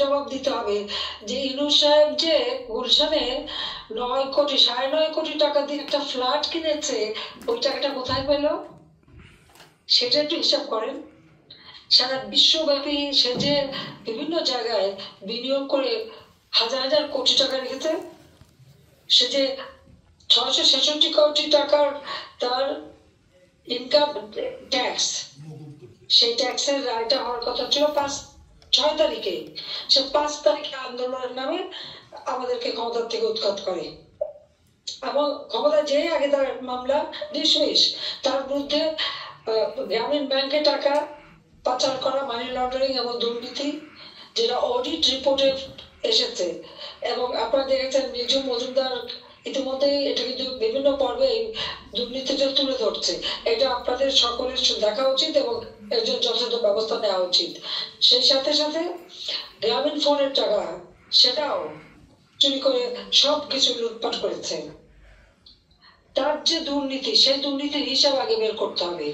জবাব দিতে হবে যে ইউনূস সাহেব যে গুলশানে 9 কোটি 9.5 কোটি টাকা দিয়ে একটা ফ্ল্যাট কিনেছে, ওই টাকাটা কোথায় পেল সেটা একটু হিসাব করেন। সারা বিশ্বব্যাপী সে যে বিভিন্ন জায়গায় বিনিয়োগ করে হাজার হাজার কোটি টাকা রেখেছে, সে যে 666 কোটি টাকার তার ইনকাম ট্যাক্স, সেই ট্যাক্সের রায়টা হওয়ার কথা ছিল 6 তারিখে, সে 5 তারিখে আন্দোলনের নামে আমাদেরকে ক্ষমতা থেকে উৎখাত করে এবং ক্ষমতা যে আগে তার মামলা ডিসমিস, তার বিরুদ্ধে গ্রামীণ ব্যাংকে টাকা পাচার করা, মানি লন্ডারিং এবং দুর্নীতি, যেটা অডিট রিপোর্টে এসেছে। এবং আপনারা দেখেছেন নিজু মজুমদার ইতিমধ্যে এটা কিন্তু বিভিন্ন পর্বে দুর্নীতিটা তুলে ধরছে। এটা আপনাদের সকলের দেখা উচিত এবং এর জন্য যথাযথ ব্যবস্থা নেওয়া উচিত। সেই সাথে সাথে গ্রামীণ ফোনের টাকা সেটাও চুরি করে সবকিছু লুটপাট করেছে। তার যে দুর্নীতি, সেই দুর্নীতির হিসাব আগে বের করতে হবে।